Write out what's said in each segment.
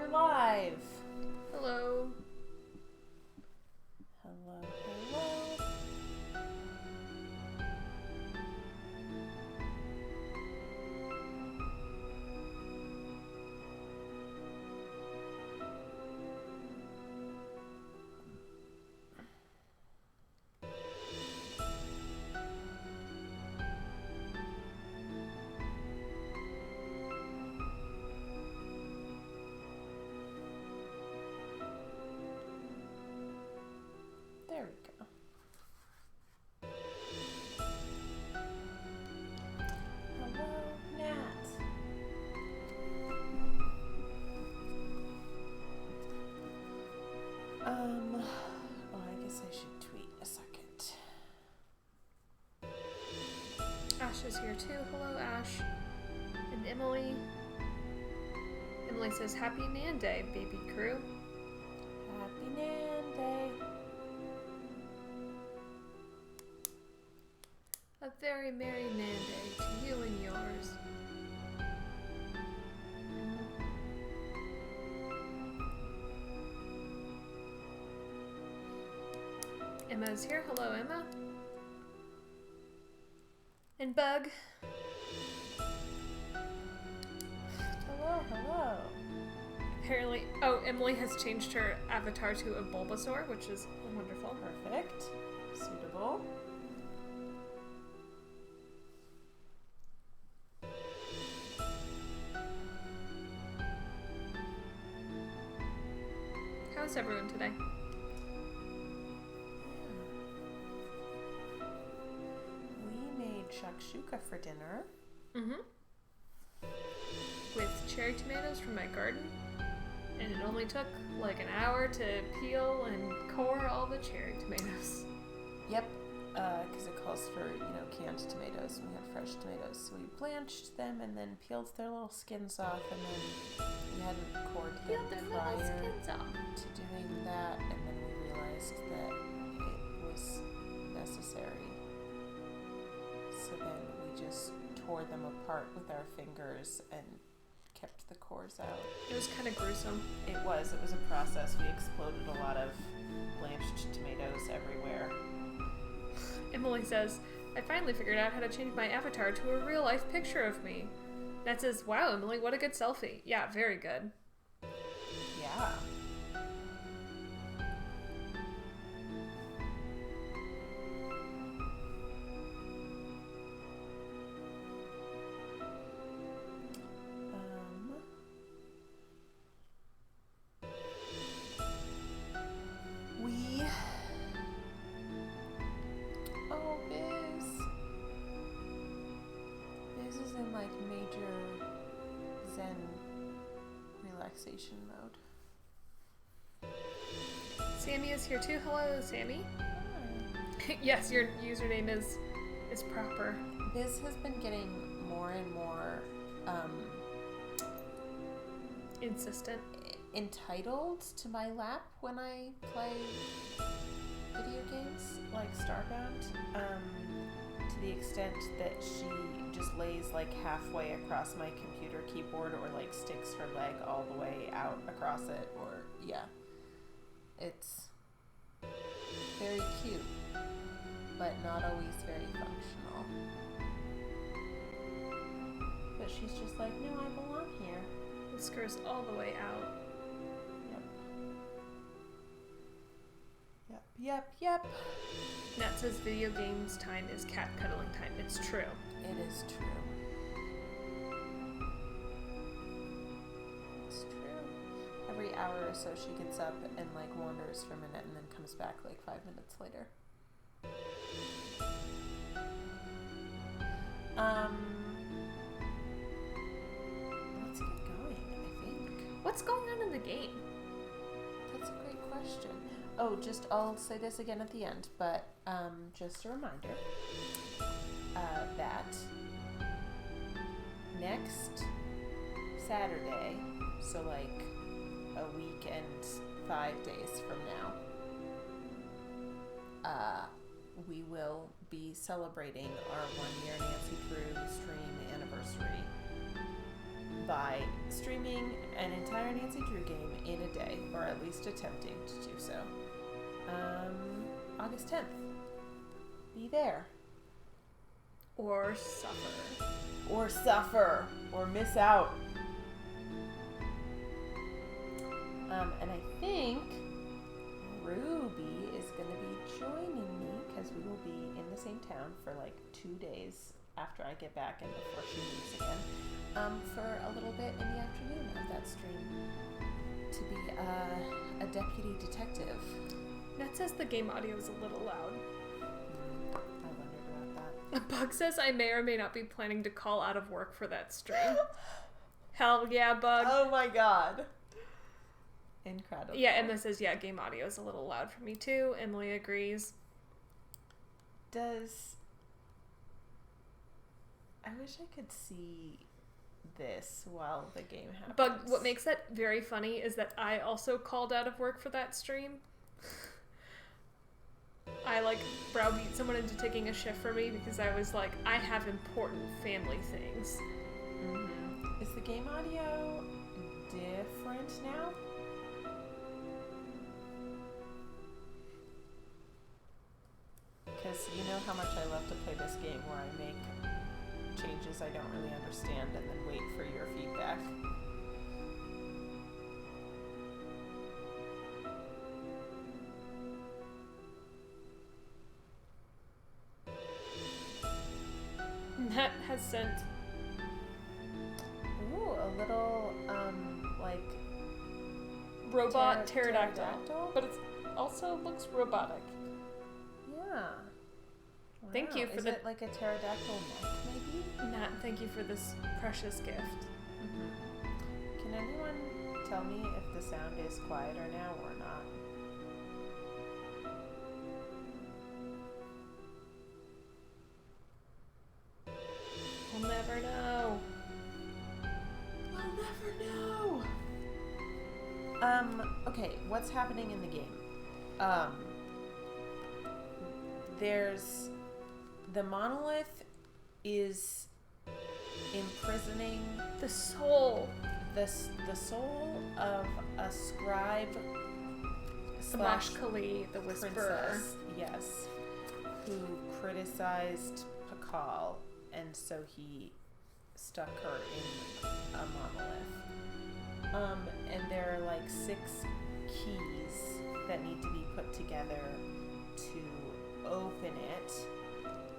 we're live. Hello. Hello, hello. There we go. Hello, Nat. Oh, I guess I should tweet a second. Ash is here too. Hello, Ash. And Emily. Emily says, Happy Nan Day, baby crew. Happy Nan Day. A very merry Nan Day to you and yours. Emma's here. Hello, Emma. And Bug. Hello, hello. Apparently, oh, Emily has changed her avatar to a Bulbasaur, which is wonderful. Perfect. Suitable. How's everyone today? We made shakshuka for dinner. Mm-hmm. With cherry tomatoes from my garden. And it only took like an hour to peel and core all the cherry tomatoes. Yep, because it calls for, canned tomatoes. We had fresh tomatoes. So we blanched them and then peeled their little skins off, and then we hadn't cored them Peeled their little prior skins off. to doing that, and then we realized that it was necessary. So then we just tore them apart with our fingers and kept the cores out. It was kind of gruesome. It was a process. We exploded a lot of blanched tomatoes everywhere. Emily says, I finally figured out how to change my avatar to a real life picture of me. Nat says, wow, Emily, what a good selfie. Yeah, very good. Yeah. We... Oh, Biz. Biz is in like major Zen relaxation mode. Sammy is here too. Hello, Sammy. Hi. Yes, your username is proper. Biz has been getting more and more Insistent. entitled to my lap when I play video games like Starbound, to the extent that she just lays like halfway across my computer keyboard, or like sticks her leg all the way out across it, or it's very cute, but not always very functional. But she's just like, no, I belong here. Whiskers all the way out. Yep. Nat says video games time is cat cuddling time. It's true. It is true. It's true. Every hour or so she gets up and like wanders for a minute and then comes back like 5 minutes later. Let's get going, I think. What's going on in the game? That's a great question. Oh, I'll say this again at the end, but just a reminder that next Saturday, so like a week and 5 days from now, we will be celebrating our 1 year Nancy Drew stream anniversary. by streaming an entire Nancy Drew game in a day, or at least attempting to do so. August 10th. Be there. Or suffer. Or suffer. Or miss out. And I think Ruby is going to be joining me because we will be in the same town for like 2 days after I get back and before she leaves again, for a little bit in the afternoon of that stream to be a deputy detective. Nat says the game audio is a little loud. I wondered about that. Bug says I may or may not be planning to call out of work for that stream. Hell yeah, Bug. Oh my god. Incredible. Yeah, and this says, yeah, game audio is a little loud for me too. Emily agrees. I wish I could see this while the game happens. But what makes that very funny is that I also called out of work for that stream. I browbeat someone into taking a shift for me because I was like, I have important family things. Mm-hmm. Is the game audio different now? Because you know how much I love to play this game where I make changes I don't really understand and then wait for your feedback. Nat has sent Ooh, a little, robot pterodactyl, but it also looks robotic. Yeah. Wow. Thank you for Is it like a pterodactyl neck, maybe? Nat, thank you for this precious gift. Mm-hmm. Can anyone tell me if the sound is quieter now or not? We'll never know. We'll never know. Okay, what's happening in the game? There's the monolith is imprisoning The soul. the soul of a scribe slash Samashkali, the Whisperer. princess, yes, who criticized Pakal, and so he stuck her in a monolith. And there are like 6 keys that need to be put together to open it.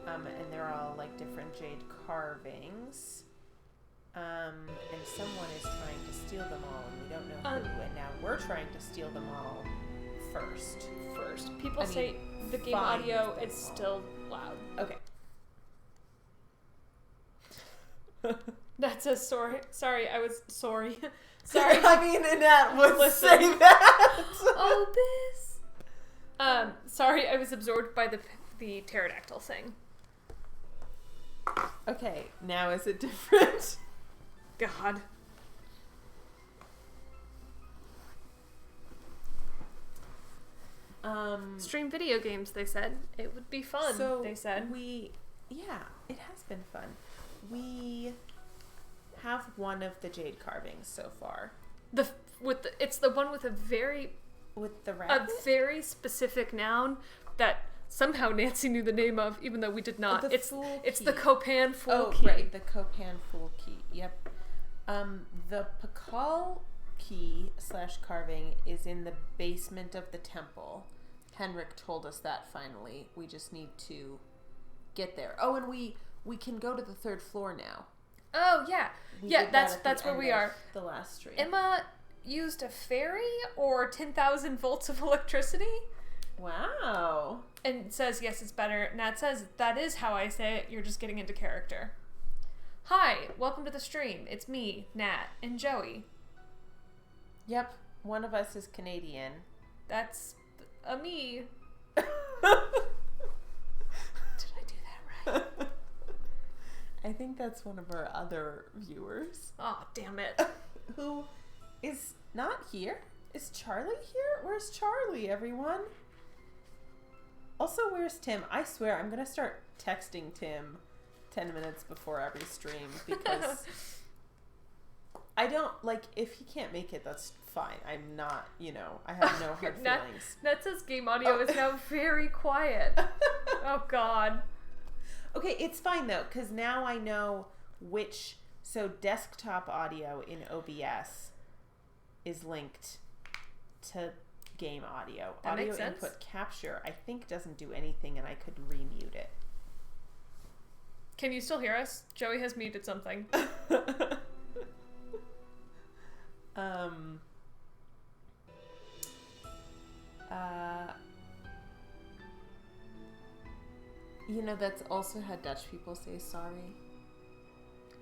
And they're all like different jade carvings. And someone is trying to steal them all, and we don't know who. And now we're trying to steal them all first. People say the game find audio them is all. still loud. Okay. That says sorry. Sorry, I was sorry. Sorry. I mean, Annette would Listen. say that. Oh, this. Sorry, I was absorbed by the pterodactyl thing. Okay, now is it different? God. Stream video games, they said. It would be fun, So they said. yeah, it has been fun. We have one of the jade carvings so far. It's the one with a very very specific noun that somehow Nancy knew the name of, even though we did not. It's the Copan Fool Key. Oh, right, the Copan Fool Key. Yep. The Pakal key / carving is in the basement of the temple. Henrik told us that finally. We just need to get there. Oh, and we can go to the 3rd floor now. Oh, yeah. We Yeah, did that at that's the where end we of are. The last stream. Emma used a ferry or 10,000 volts of electricity Wow. and says, yes, it's better. Nat says, that is how I say it. You're just getting into character. Hi, welcome to the stream. It's me, Nat, and Joey. Yep, one of us is Canadian. That's a me. Did I do that right? I think that's one of our other viewers. Oh, damn it. Who is not here? Is Charlie here? Where's Charlie, everyone? Also, where's Tim? I swear, I'm going to start texting Tim 10 minutes before every stream because I don't, like, if he can't make it, that's fine. I'm not, I have no hard feelings. Netza's game audio is now very quiet. Oh, God. Okay, it's fine, though, because now I know which... So desktop audio in OBS is linked to game audio. That audio makes sense. Input capture, I think, doesn't do anything, and I could remute it. Can you still hear us? Joey has muted something. That's also how Dutch people say sorry.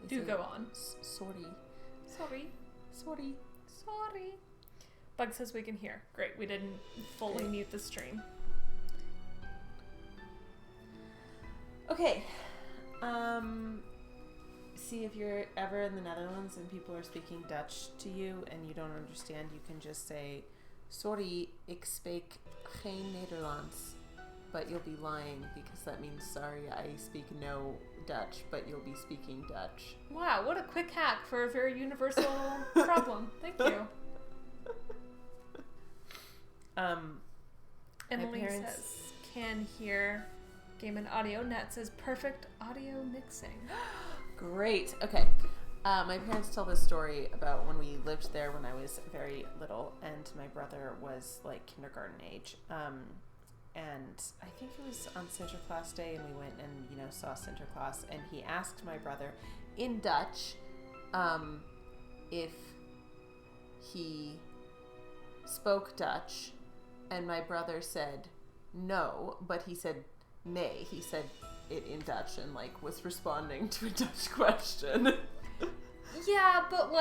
Do go on. Sorry. Sorry. Sorry. Sorry. Bug says we can hear. Great. We didn't fully mute the stream. Okay. See, if you're ever in the Netherlands and people are speaking Dutch to you and you don't understand, you can just say, sorry, ik spreek geen Nederlands. But you'll be lying because that means, sorry, I speak no Dutch, but you'll be speaking Dutch. Wow, what a quick hack for a very universal problem. Thank you. Emily says, can hear game and audio. Nat says, perfect audio mixing. Great. Okay. My parents tell this story about when we lived there when I was very little and my brother was like kindergarten age. And I think it was on Sinterklaas Day, and we went and, saw Sinterklaas, and he asked my brother in Dutch if he spoke Dutch, and my brother said no, but he said nee. He said it in Dutch and, was responding to a Dutch question. Yeah, but,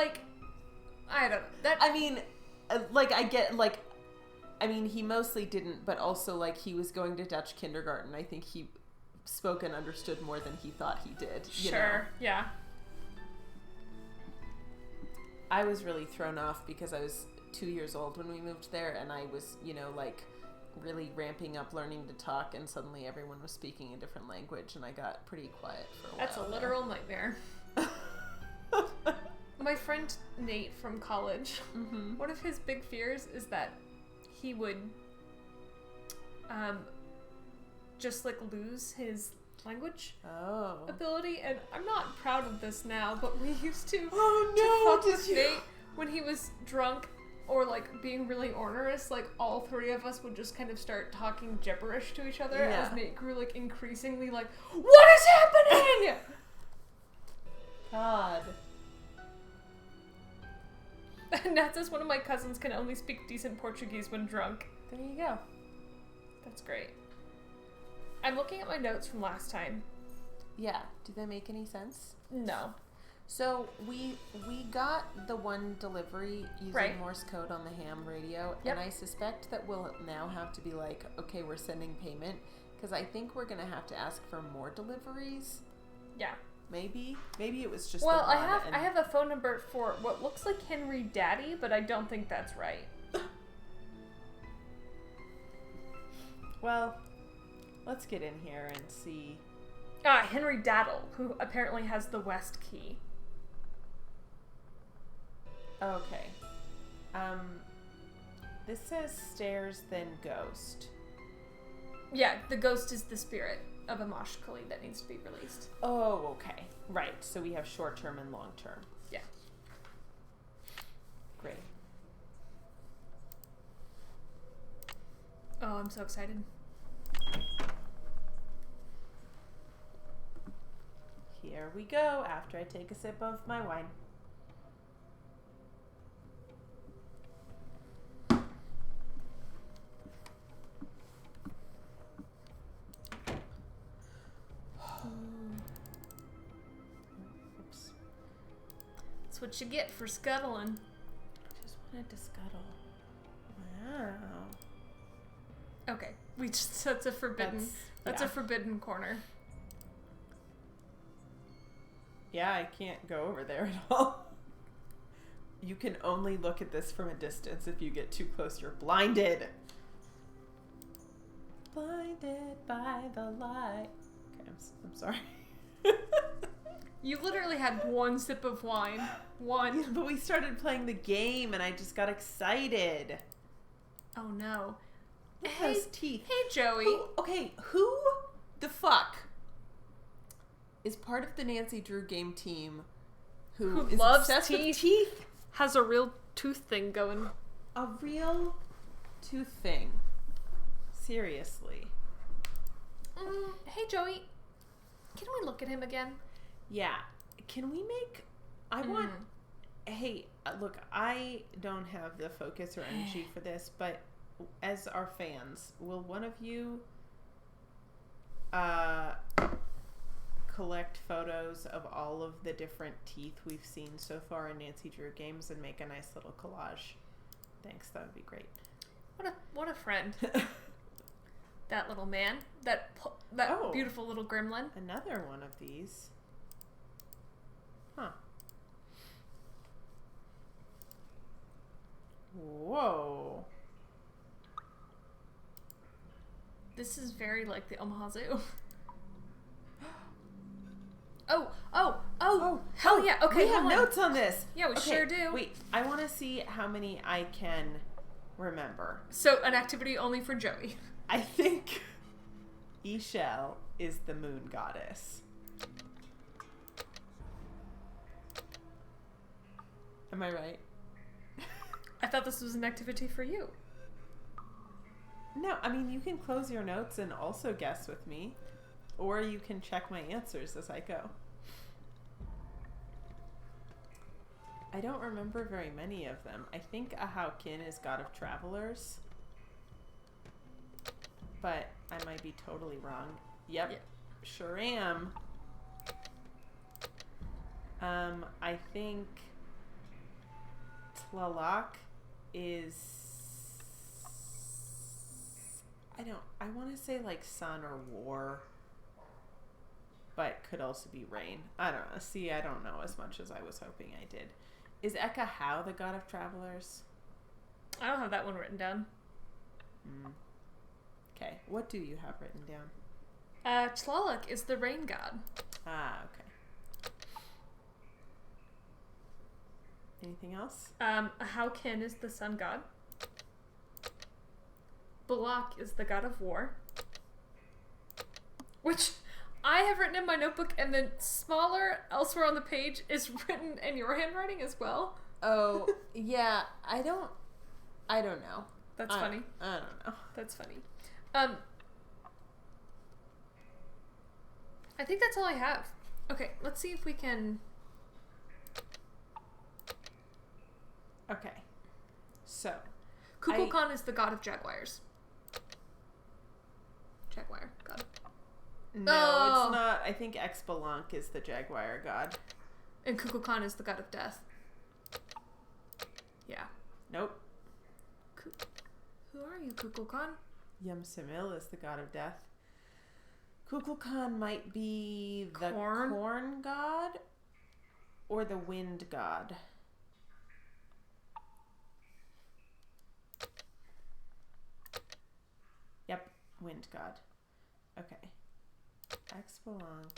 I don't know. He mostly didn't, but also, he was going to Dutch kindergarten. I think he spoke and understood more than he thought he did. Sure, yeah. I was really thrown off because I was 2 years old when we moved there, and I was, really ramping up learning to talk, and suddenly everyone was speaking a different language, and I got pretty quiet for a while. That's a literal nightmare. My friend Nate from college, one of his big fears is that he would just lose his language ability, and I'm not proud of this now, but we used to fuck with Nate when he was drunk or being really ornerous. All three of us would just kind of start talking gibberish to each other as Nate grew increasingly what is happening? God. Nat says one of my cousins can only speak decent Portuguese when drunk. There you go. That's great. I'm looking at my notes from last time. Yeah. Do they make any sense? No. So we got the one delivery using Morse code on the ham radio, and I suspect that we'll now have to be okay, we're sending payment, because I think we're gonna have to ask for more deliveries. Yeah. Maybe it was just. Well, I have a phone number for what looks like Henry Daddy, but I don't think that's right. Well, let's get in here and see. Henry Daddle, who apparently has the West key. Okay. This says stairs, then ghost. Yeah, the ghost is the spirit of a Mosh Kali that needs to be released. Oh, okay. Right. So we have short term and long term. Yeah. Great. Oh, I'm so excited. Here we go after I take a sip of my wine. That's what you get for scuttling. Just wanted to scuttle. Wow. Okay, that's a forbidden. That's a forbidden corner. Yeah, I can't go over there at all. You can only look at this from a distance. If you get too close, you're blinded. Blinded by the light. Okay, I'm sorry. You literally had one sip of wine. One. But we started playing the game and I just got excited. Oh no. Look at those teeth. Hey, Joey. Who the fuck is part of the Nancy Drew game team who is loves obsessed teeth. with teeth? Has a real tooth thing going. A real tooth thing. Seriously. Hey, Joey. Can we look at him again? Yeah. Can we make... Hey, look, I don't have the focus or energy for this, but as our fans, will one of you collect photos of all of the different teeth we've seen so far in Nancy Drew games and make a nice little collage? Thanks, that would be great. What a friend. That little man. That beautiful little gremlin. Another one of these. Huh. Whoa. This is very like the Omaha Zoo. Oh, hell yeah. Okay, we have notes on this. Yeah, we sure do. Wait, I want to see how many I can remember. So, an activity only for Joey. I think Ishel is the moon goddess. Am I right? I thought this was an activity for you. No, I mean, you can close your notes and also guess with me, or you can check my answers as I go. I don't remember very many of them. I think Ahaukin is god of travelers, but I might be totally wrong. Yep. Sure am. I think Tlaloc is... I want to say like sun or war, but could also be rain. I don't know. See, I don't know as much as I was hoping I did. Is Eka How the god of travelers? I don't have that one written down. Okay. What do you have written down? Tlaloc is the rain god. Ah, okay. Anything else? Ahaukin is the sun god. Balak is the god of war. Which I have written in my notebook, and then smaller elsewhere on the page is written in your handwriting as well. Oh, yeah. I don't know. That's funny. I don't know. That's funny. I think that's all I have. Okay, let's see if we can... Okay. So. Kukulkan is the god of jaguars. Jaguar god. No, it's not. I think Exbalanc is the jaguar god. And Kukulkan is the god of death. Yeah. Nope. Who are you, Kukulkan? Yum-Simil is the god of death. Kukulkan might be the Corn? corn god or the wind god. Yep, wind god. Okay. Exbalanc,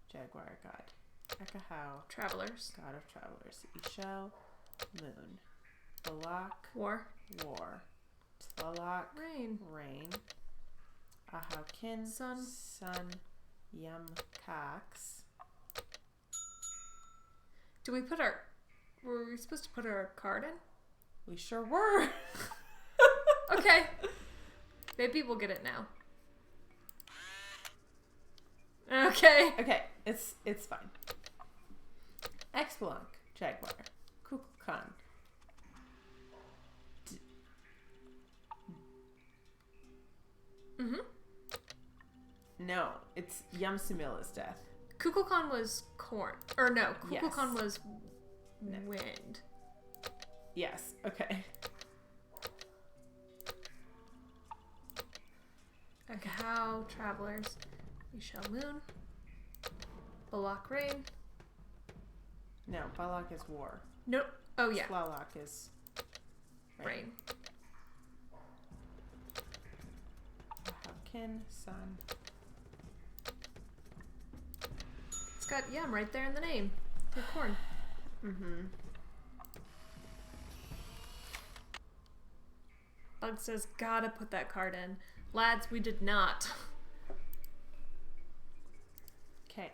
jaguar god. Ekahau, Travelers. god of travelers. Ishel, moon. Balak, War. war. Tlaloc, Rain. rain. Ahaukin, Sun. sun. Yum-Cax. Do we put were we supposed to put our card in? We sure were. Okay. Maybe we'll get it now. Okay. Okay, it's fine. Exbalanc, jaguar. Kukulkan. No, it's Yum-Simil is death. Kukulkan was corn. Or no, Kukulkan Yes. was wind. Yes, okay. How travelers. Ishel moon. Balak rain. No, Balak is war. Nope. Oh yeah. Tlaloc is Rain. Ahaukin, sun. got yum right there in the name. For corn. Mm-hmm. Bug says, gotta put that card in. Lads, we did not. Okay.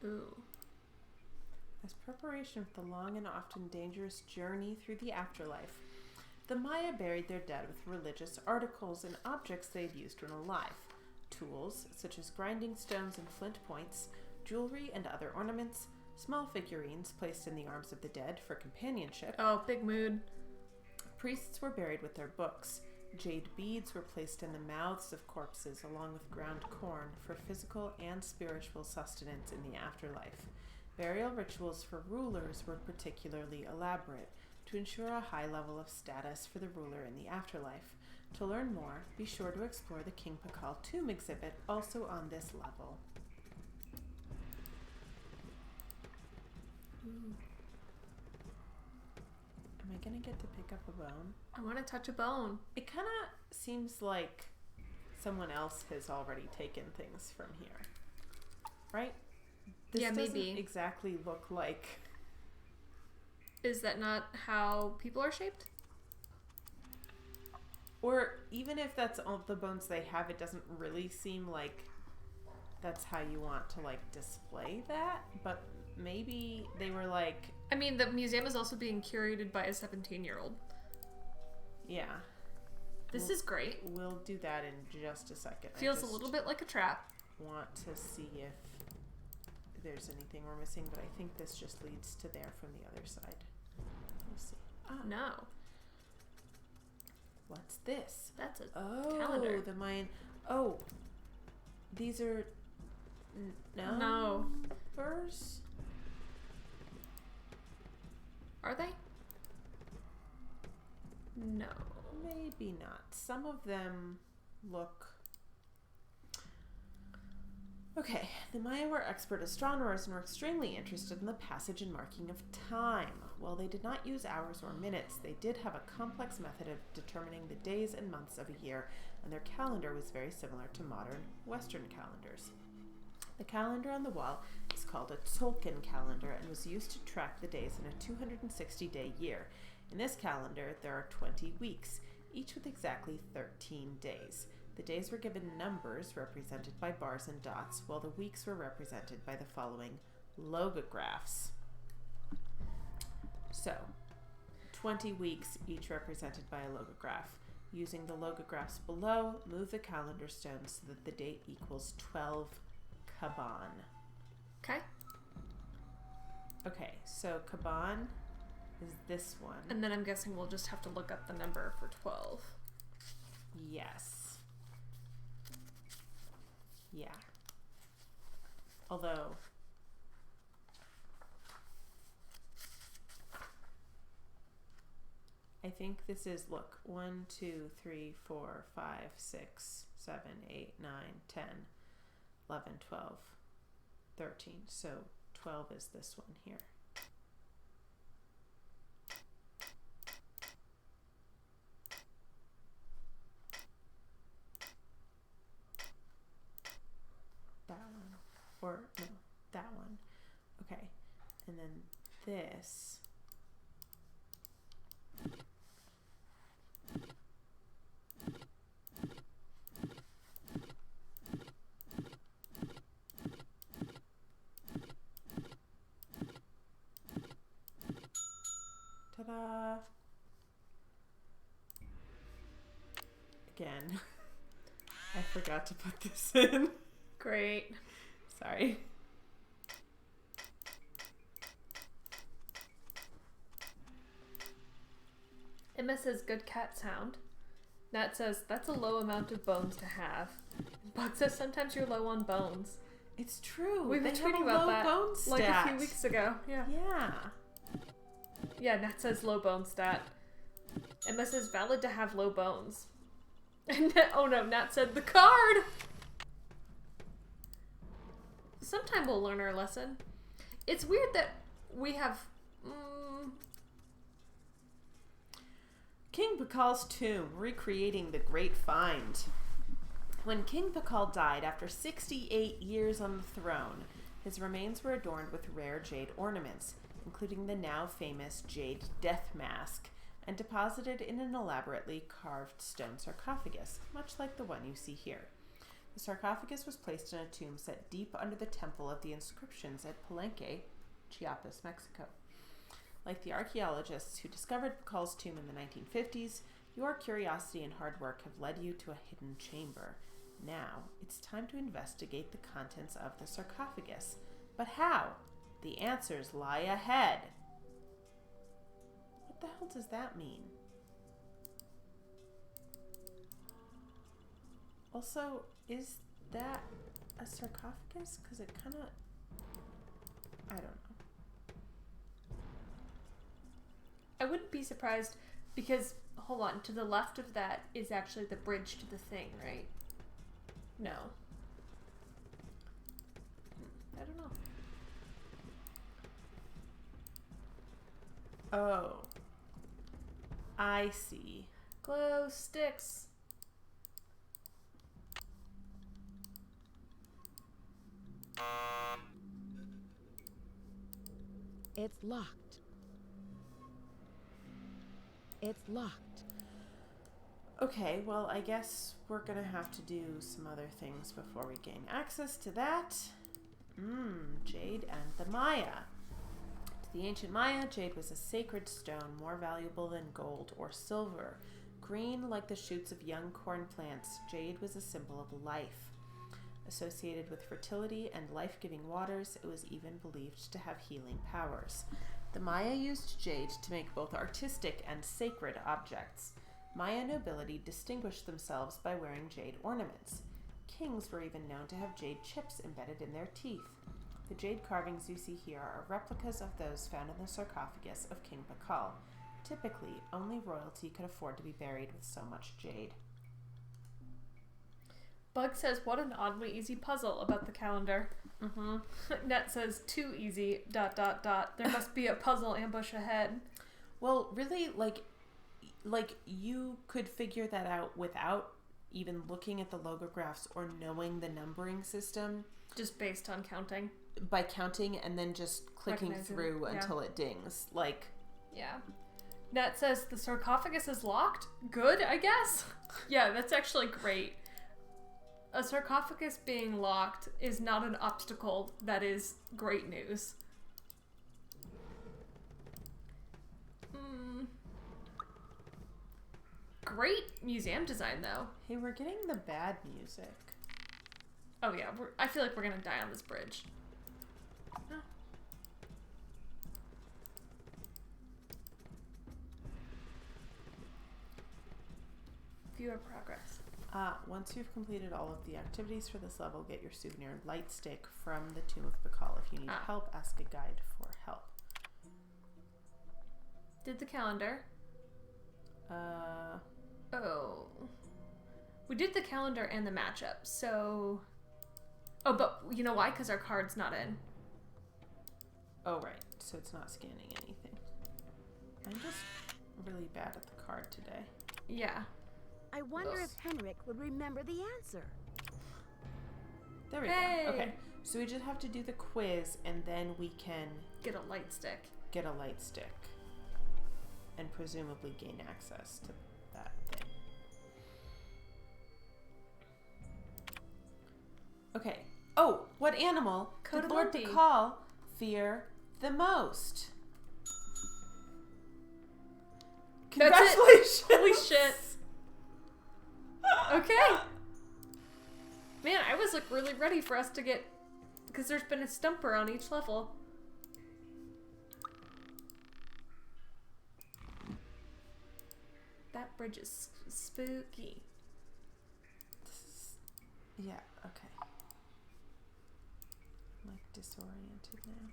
Ooh. As preparation for the long and often dangerous journey through the afterlife, the Maya buried their dead with religious articles and objects they had used when alive. Tools, such as grinding stones and flint points, jewelry and other ornaments, small figurines placed in the arms of the dead for companionship. Oh, big mood. Priests were buried with their books. Jade beads were placed in the mouths of corpses along with ground corn for physical and spiritual sustenance in the afterlife. Burial rituals for rulers were particularly elaborate to ensure a high level of status for the ruler in the afterlife. To learn more, be sure to explore the King Pakal tomb exhibit, also on this level. Ooh. Am I gonna get to pick up a bone? I want to touch a bone. It kind of seems like someone else has already taken things from here, right? This yeah, doesn't maybe. exactly look like... Is that not how people are shaped? Or even if that's all the bones they have, it doesn't really seem like that's how you want to, like, display that. But maybe they were like... I mean, the museum is also being curated by a 17-year-old. Yeah. This is great. We'll do that in just a second. Feels a little bit like a trap. Want to see if there's anything we're missing, but I think this just leads to there from the other side. We'll see. Ah, No. What's this? That's a calendar. The Mayan. Oh, these are No. numbers. Are they? No. Maybe not. Some of them look... Okay, the Maya were expert astronomers and were extremely interested in the passage and marking of time. While they did not use hours or minutes, they did have a complex method of determining the days and months of a year, and their calendar was very similar to modern Western calendars. The calendar on the wall is called a Tzolk'in calendar and was used to track the days in a 260-day year. In this calendar, there are 20 weeks, each with exactly 13 days. The days were given numbers represented by bars and dots, while the weeks were represented by the following logographs. So, 20 weeks, each represented by a logograph. Using the logographs below, move the calendar stones so that the date equals 12 Kaban. Okay. Okay, so Kaban is this one. And then I'm guessing we'll just have to look up the number for 12. Yes. Yeah. Although... I think this is, look, 1, 2, 3, 4, 5, 6, 7, 8, 9, 10, 11, 12, 13. So 12 is this one here. That one. Or, no, that one. Okay. And then this... Ta-da! Again, I forgot to put this in. Great. Sorry. Emma says good cat sound. Nat says that's a low amount of bones to have. Bug says sometimes you're low on bones. It's true. We've been They have tweeting a about low that bone like a stat. few weeks ago. Yeah. Yeah. Yeah, Nat says low bone stat. Emma says valid to have low bones. And oh no, Nat said the card! Sometime we'll learn our lesson. It's weird that we have... King Pakal's tomb, recreating the great find. When King Pakal died after 68 years on the throne, his remains were adorned with rare jade ornaments, including the now famous jade death mask, and deposited in an elaborately carved stone sarcophagus, much like the one you see here. The sarcophagus was placed in a tomb set deep under the Temple of the Inscriptions at Palenque, Chiapas, Mexico. Like the archaeologists who discovered Pakal's tomb in the 1950s, your curiosity and hard work have led you to a hidden chamber. Now, it's time to investigate the contents of the sarcophagus. But how? The answers lie ahead. What the hell does that mean? Also, is that a sarcophagus? Because it kind of... I don't know. I wouldn't be surprised because, hold on, to the left of that is actually the bridge to the thing, right? No. I don't know. Oh. I see. Glow sticks. It's locked. It's locked. Okay, well, I guess we're gonna have to do some other things before we gain access to that. Jade and the Maya. To the ancient Maya, jade was a sacred stone more valuable than gold or silver. Green like the shoots of young corn plants, jade was a symbol of life. Associated with fertility and life-giving waters, it was even believed to have healing powers. The Maya used jade to make both artistic and sacred objects. Maya nobility distinguished themselves by wearing jade ornaments. Kings were even known to have jade chips embedded in their teeth. The jade carvings you see here are replicas of those found in the sarcophagus of King Pakal. Typically, only royalty could afford to be buried with so much jade. Bug says, what an oddly easy puzzle about the calendar. Net says, too easy, ... There must be a puzzle ambush ahead. Well, really, like you could figure that out without even looking at the logographs or knowing the numbering system. Just based on counting. By counting and then just clicking through until it dings. Like... Yeah. Net says, the sarcophagus is locked? Good, I guess? Yeah, that's actually great. A sarcophagus being locked is not an obstacle. That is great news. Great museum design, though. Hey, we're getting the bad music. Oh yeah, I feel like we're gonna die on this bridge. Oh. Viewer progress. Once you've completed all of the activities for this level, get your souvenir light stick from the Tomb of Pakal. If you need help, ask a guide for help. Did the calendar. Oh. We did the calendar and the matchup, so... Oh, but you know why? Because our card's not in. Oh, right. So it's not scanning anything. I'm just really bad at the card today. Yeah. I wonder if Henrik would remember the answer. There we go. Okay. So we just have to do the quiz, and then we can... Get a light stick. Get a light stick. And presumably gain access to that thing. Okay. Oh, what animal did Lord Pakal fear the most? Congratulations! Holy shit. Okay. Man, I was like really ready for us to get... Because there's been a stumper on each level. That bridge is spooky. Yeah, okay. I'm like disoriented now.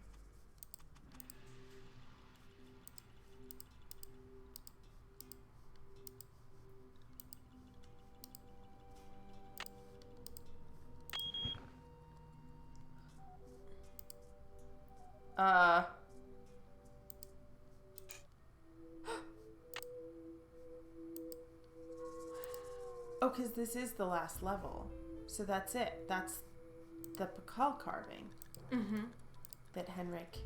Oh, because this is the last level. So that's it. That's the Pakal carving that Henrik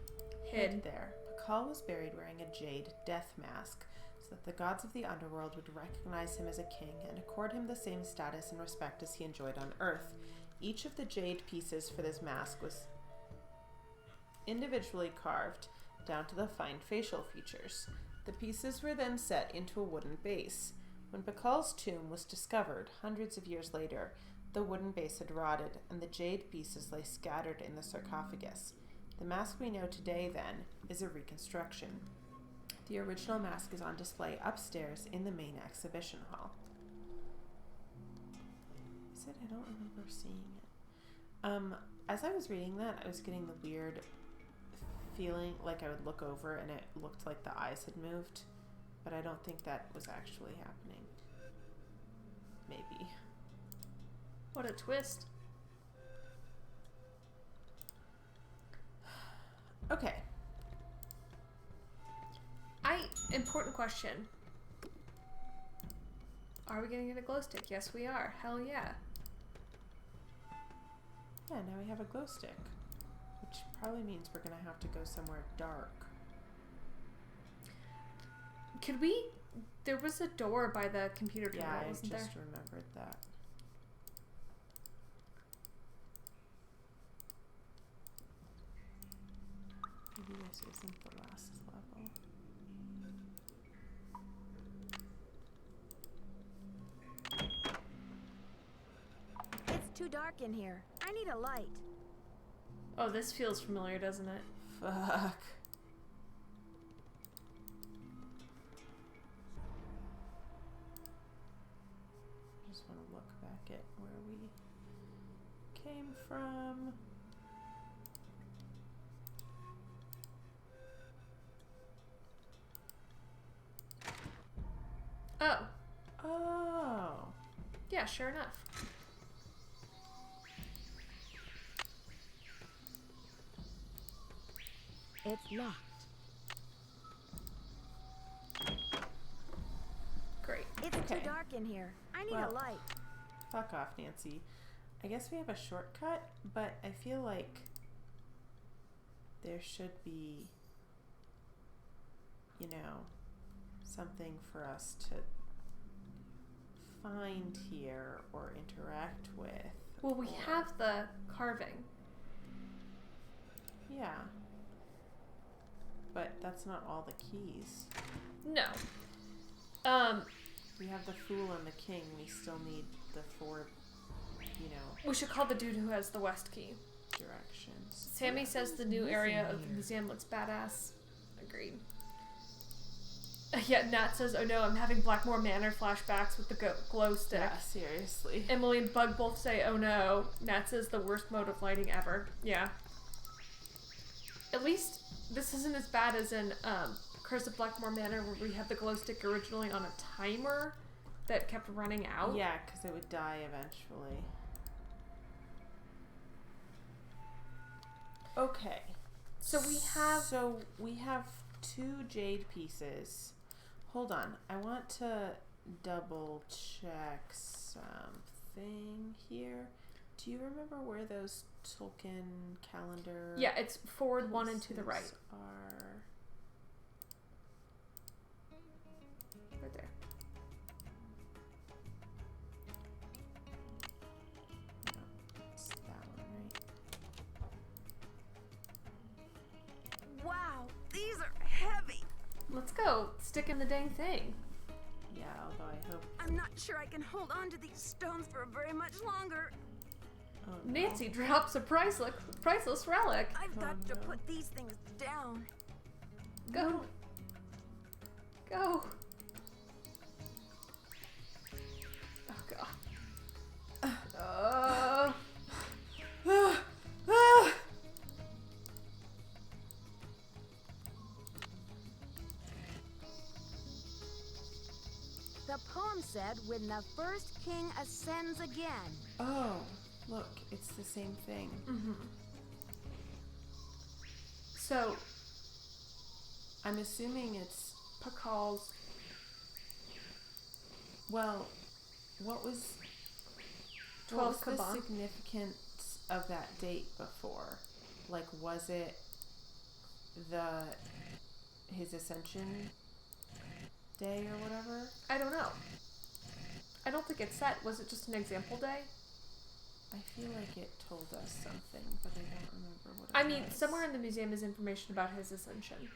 hid there. Pakal was buried wearing a jade death mask so that the gods of the underworld would recognize him as a king and accord him the same status and respect as he enjoyed on Earth. Each of the jade pieces for this mask was individually carved down to the fine facial features. The pieces were then set into a wooden base. When Pakal's tomb was discovered hundreds of years later, the wooden base had rotted and the jade pieces lay scattered in the sarcophagus. The mask we know today, then, is a reconstruction. The original mask is on display upstairs in the main exhibition hall. I said I don't remember seeing it. As I was reading that, I was getting the weird feeling like I would look over and it looked like the eyes had moved, but I don't think that was actually happening. Maybe. What a twist. Okay. Important question. Are we gonna get a glow stick? Yes, we are. Hell yeah. Yeah, now we have a glow stick, which probably means we're gonna have to go somewhere dark. Could we? There was a door by the computer terminal, Yeah, I wasn't just there? remembered that. Maybe this isn't the last level. It's too dark in here. I need a light. Oh, this feels familiar, doesn't it? Fuck. Just want to look back at where we came from. Oh. Oh. Yeah, sure enough. It's locked. Great. It's Okay. too dark in here. I need Well, a light. Fuck off, Nancy. I guess we have a shortcut, but I feel like there should be, you know, something for us to find here or interact with. Well, we or- have the carving. Yeah. But that's not all the keys. No. We have the Fool and the King. We still need the 4, you know, We should call the dude who has the west key. directions. Sammy says the new area of the museum looks badass. Agreed. Yeah, Nat says, oh no, I'm having Blackmore Manor flashbacks with the glow stick. Yeah, seriously. Emily and Bug both say, oh no. Nat says the worst mode of lighting ever. Yeah. At least this isn't as bad as in Curse of Blackmore Manor, where we had the glow stick originally on a timer that kept running out. Yeah, because it would die eventually. Okay. So we have 2 jade pieces. Hold on. I want to double check something here. Do you remember where those Tolkien calendar Yeah, it's forward 1 and to the right. pieces are? Right there. No, it's that one, right? Wow, these are heavy. Let's go. Stick in the dang thing. Yeah, although I hope. I'm not sure I can hold on to these stones for very much longer. Oh, no. Nancy drops a priceless relic. I've got to no. put these things down. Go. Go. Oh god. The poem said, when the first king ascends again. Oh, look, it's the same thing. Mm-hmm. So, I'm assuming it's Pakal's. well. what was 12 the Kaban. significance of that date before? Like, was it his ascension day or whatever? I don't know. I don't think it's set. Was it just an example day? I feel like it told us something, but I don't remember what it I mean, was. somewhere in the museum is information about his ascension.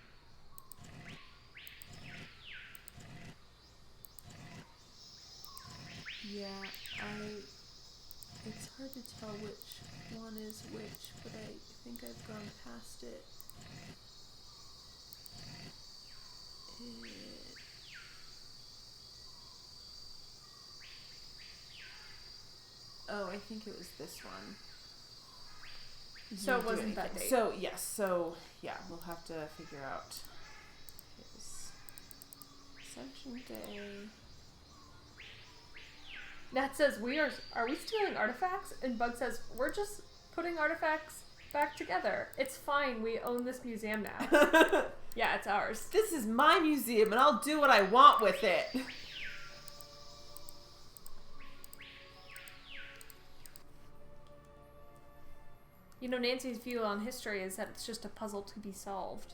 Yeah, it's hard to tell which one is which, but I think I've gone past it. Oh, I think it was this one. So it wasn't that date. So, yes. So, yeah, we'll have to figure out his Ascension Day. Nat says, are we stealing artifacts? And Bug says, we're just putting artifacts back together. It's fine, we own this museum now. Yeah, it's ours. This is my museum and I'll do what I want with it. You know, Nancy's view on history is that it's just a puzzle to be solved.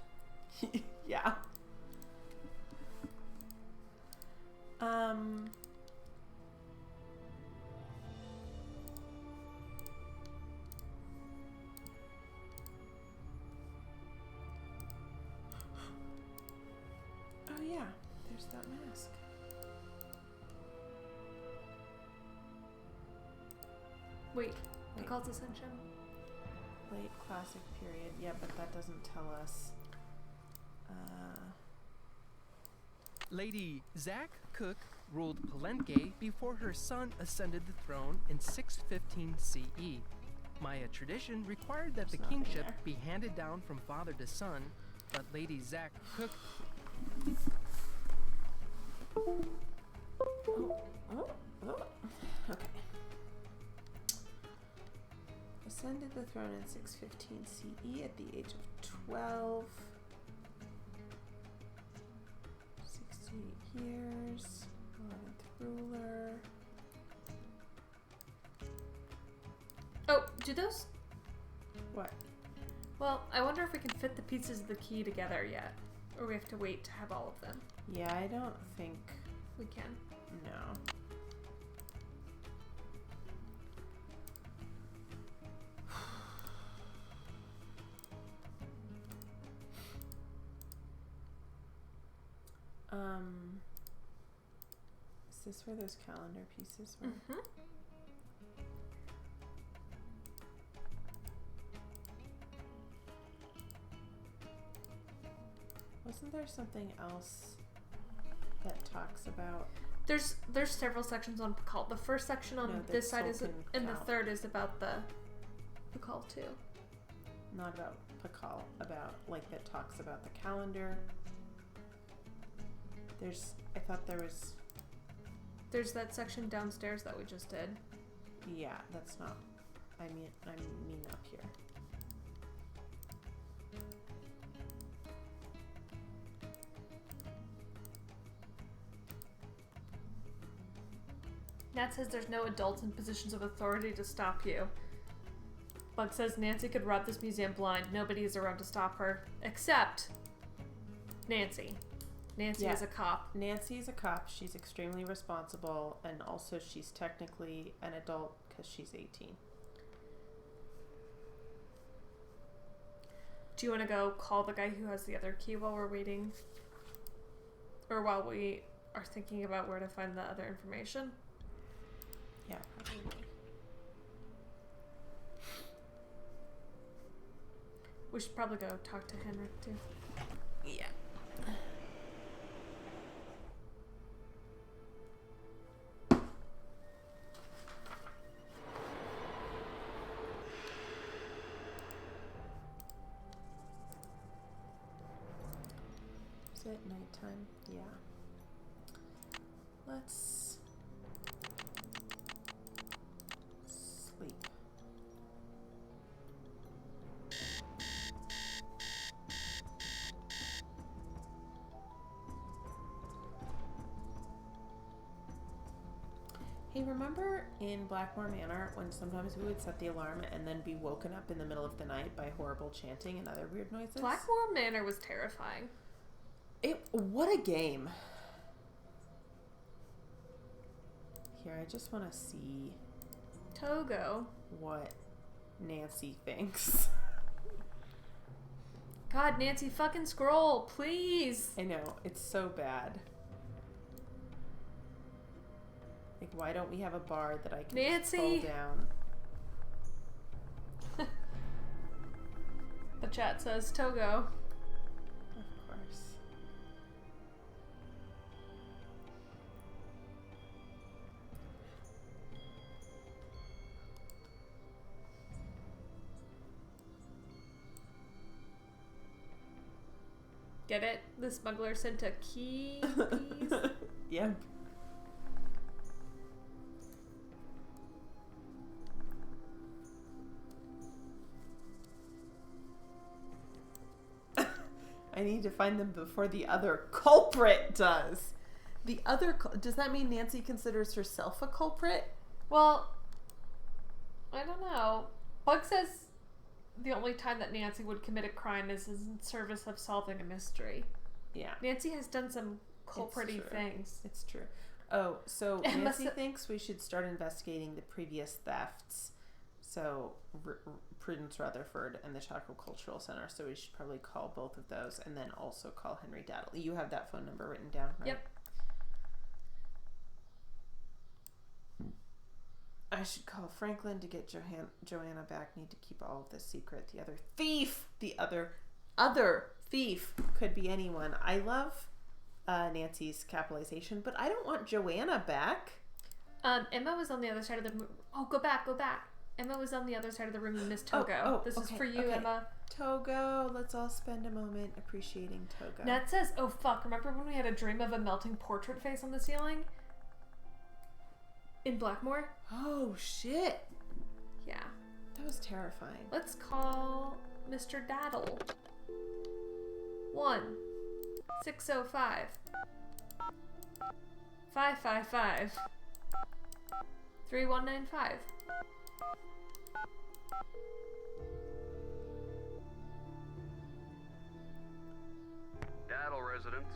Yeah. Oh yeah, there's that mask. Wait, Picard's Ascension? Late classic period. Yeah, but that doesn't tell us. Lady Zack Cook ruled Palenque before her son ascended the throne in 615 CE. Maya tradition required that the kingship be handed down from father to son, but Lady Zack Cook... Okay. Ascended the throne in 615 CE at the age of 12. 68 years. 11th ruler. Oh, do those... What? Well, I wonder if we can fit the pieces of the key together yet. Or we have to wait to have all of them. Yeah, I don't think... We can. No. Is this where those calendar pieces were? Mm-hmm. Wasn't there something else that talks about... There's several sections on Pakal. The first section on this side is, and the third is about the Pakal too. Not about Pakal, about, like, that talks about the calendar. I thought there was... There's that section downstairs that we just did. Yeah, that's not... I mean up here. Nat says there's no adults in positions of authority to stop you. Bug says Nancy could rob this museum blind. Nobody is around to stop her. Except Nancy. Nancy is a cop. Nancy is a cop. She's extremely responsible, and also she's technically an adult because she's 18. Do you want to go call the guy who has the other key while we're waiting? Or while we are thinking about where to find the other information? Yeah, probably. We should probably go talk to Henrik too. Yeah. Is it nighttime? Yeah. Let's sleep. Hey Hey, remember in Blackmore Manor when sometimes we would set the alarm and then be woken up in the middle of the night by horrible chanting and other weird noises? Blackmore Manor was terrifying. What a game. Here, I just want to see Togo. what Nancy thinks. God, Nancy, fucking scroll, please. I know, it's so bad. Like, why don't we have a bar that I can just pull down? The chat says Togo. Of course. Get it? The smuggler sent a key piece. Yep. I need to find them before the other culprit does. Does that mean Nancy considers herself a culprit? Well, I don't know. Bug says the only time that Nancy would commit a crime is in service of solving a mystery. Yeah. Nancy has done some culpritty things. It's true. Oh, so Nancy thinks we should start investigating the previous thefts. So Prudence Rutherford and the Chaco Cultural Center. So we should probably call both of those and then also call Henry Daddle. You have that phone number written down, right? Yep. I should call Franklin to get Joanna back. Need to keep all of this secret. The other thief could be anyone. I love Nancy's capitalization, but I don't want Joanna back. Emma was on the other side of the room. Oh, go back. Emma was on the other side of the room and Miss Togo. This is for you, Emma. Togo, let's all spend a moment appreciating Togo. Nat says, oh fuck, remember when we had a dream of a melting portrait face on the ceiling? In Blackmore? Oh, shit. Yeah. That was terrifying. Let's call Mr. Daddle. 1-605 555 3195. Daddle residence.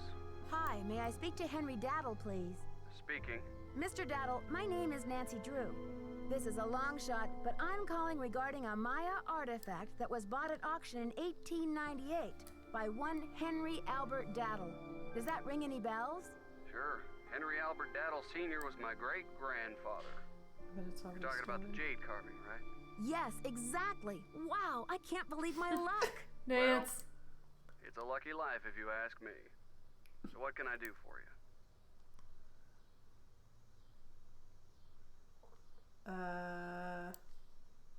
Hi, may I speak to Henry Daddle, please? Speaking. Mr. Daddle, my name is Nancy Drew. This is a long shot, but I'm calling regarding a Maya artifact that was bought at auction in 1898 by one Henry Albert Daddle. Does that ring any bells? Sure. Henry Albert Daddle Sr. was my great-grandfather. You're talking about the jade carving, right? Yes, exactly. Wow, I can't believe my luck. Nance. It's a lucky life if you ask me. So what can I do for you?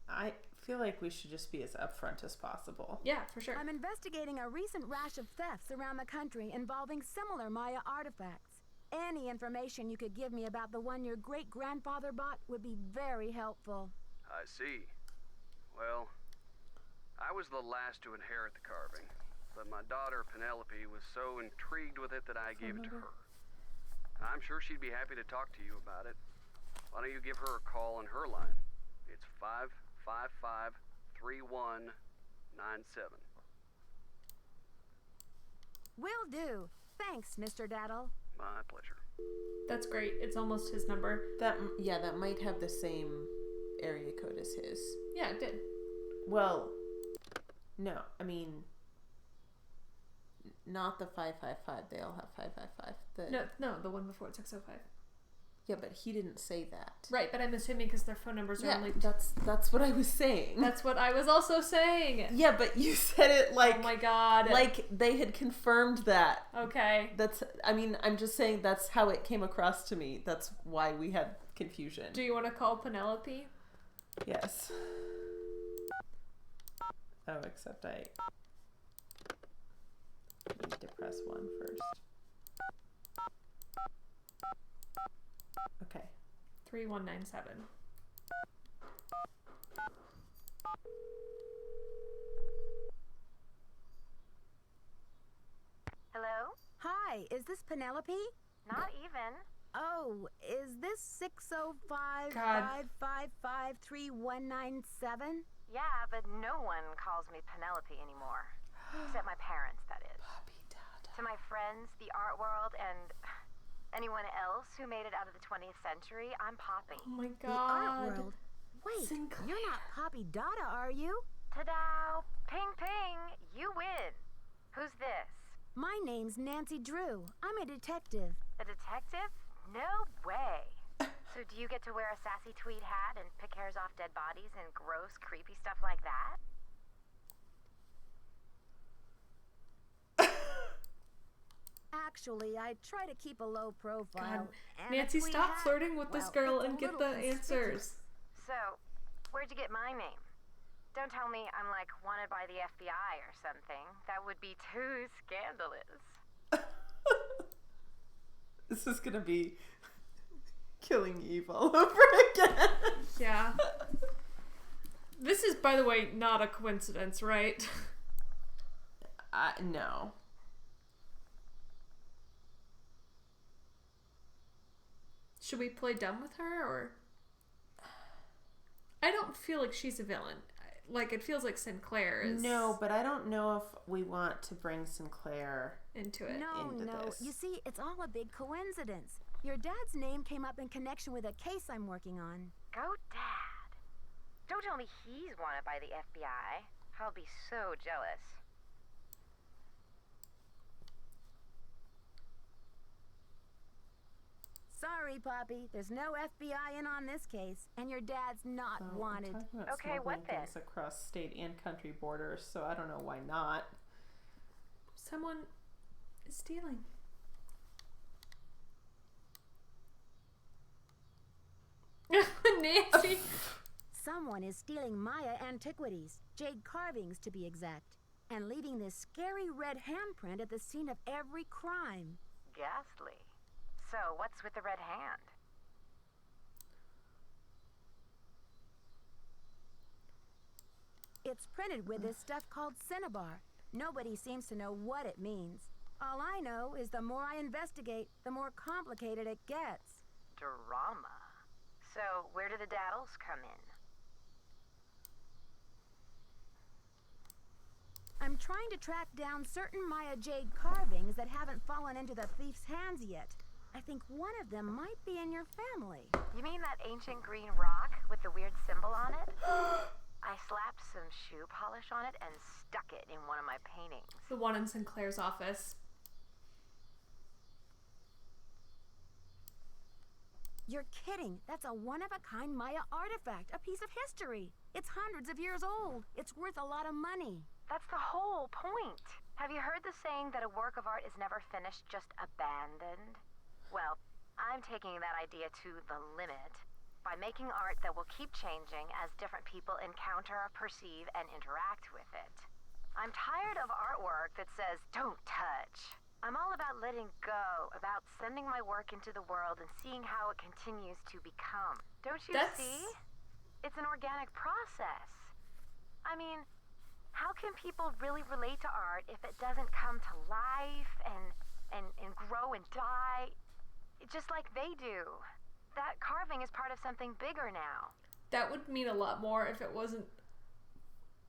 I feel like we should just be as upfront as possible. Yeah, for sure. I'm investigating a recent rash of thefts around the country involving similar Maya artifacts. Any information you could give me about the one your great-grandfather bought would be very helpful. I see. Well, I was the last to inherit the carving, but my daughter Penelope was so intrigued with it that I gave it to her. I'm sure she'd be happy to talk to you about it. Why don't you give her a call on her line? It's 555-3197. Will do. Thanks, Mr. Daddle. My pleasure. That's great. It's almost his number. That might have the same area code as his. Yeah, it did. Well, no, I mean, not the 555. They all have 555. No, the one before it's 605. Yeah, but he didn't say that. Right, but I'm assuming because their phone numbers are only... that's what I was saying. That's what I was also saying. Yeah, but you said it like... Oh my god. Like they had confirmed that. Okay. I'm just saying that's how it came across to me. That's why we had confusion. Do you want to call Penelope? Yes. Oh, except I need to press 1 first. Okay. 3197. Hello? Hi, is this Penelope? Not even. Oh, is this 605-555-3197? Yeah, but no one calls me Penelope anymore. Except my parents, that is. Puppy dada. To my friends, the art world, and anyone else who made it out of the 20th century, I'm Poppy. Oh my The art god. world. Wait, Sinclair. you're not Poppy Dada, are you? Ta-da! Ping ping! You win! Who's this? My name's Nancy Drew. I'm a detective. A detective? No way! So do you get to wear a sassy tweed hat and pick hairs off dead bodies and gross, creepy stuff like that? Actually, I try to keep a low profile. God. And a Nancy, tweed stop hat, flirting with this well, girl it's a and get little the answers. So, where'd you get my name? Don't tell me I'm like wanted by the FBI or something. That would be too scandalous. This is gonna be Killing Eve all over again. Yeah. This is, by the way, not a coincidence, right? No. Should we play dumb with her, or... I don't feel like she's a villain. Like, it feels like Sinclair is... No, but I don't know if we want to bring Sinclair into it. No, into no. this. You see, it's all a big coincidence. Your dad's name came up in connection with a case I'm working on. Go Dad. Don't tell me he's wanted by the FBI. I'll be so jealous. Sorry, Poppy. There's no FBI in on this case, and your dad's not We're wanted. talking about Okay, what smuggling things then? across state and country borders, so I don't know why not. Someone is stealing. Nancy! Someone is stealing Maya antiquities, jade carvings to be exact, and leaving this scary red handprint at the scene of every crime. Ghastly. So, what's with the red hand? It's printed with this stuff called cinnabar. Nobody seems to know what it means. All I know is the more I investigate, the more complicated it gets. Drama. So, where do the daddles come in? I'm trying to track down certain Maya jade carvings that haven't fallen into the thief's hands yet. I think one of them might be in your family. You mean that ancient green rock with the weird symbol on it? I slapped some shoe polish on it and stuck it in one of my paintings. The one in Sinclair's office. You're kidding. That's a one-of-a-kind Maya artifact, a piece of history. It's hundreds of years old. It's worth a lot of money. That's the whole point. Have you heard the saying that a work of art is never finished, just abandoned? Well, I'm taking that idea to the limit by making art that will keep changing as different people encounter, perceive, and interact with it. I'm tired of artwork that says, don't touch. I'm all about letting go, about sending my work into the world and seeing how it continues to become. Don't you see? It's an organic process. I mean, how can people really relate to art if it doesn't come to life and grow and die just like they do? That carving is part of something bigger now. That would mean a lot more if it wasn't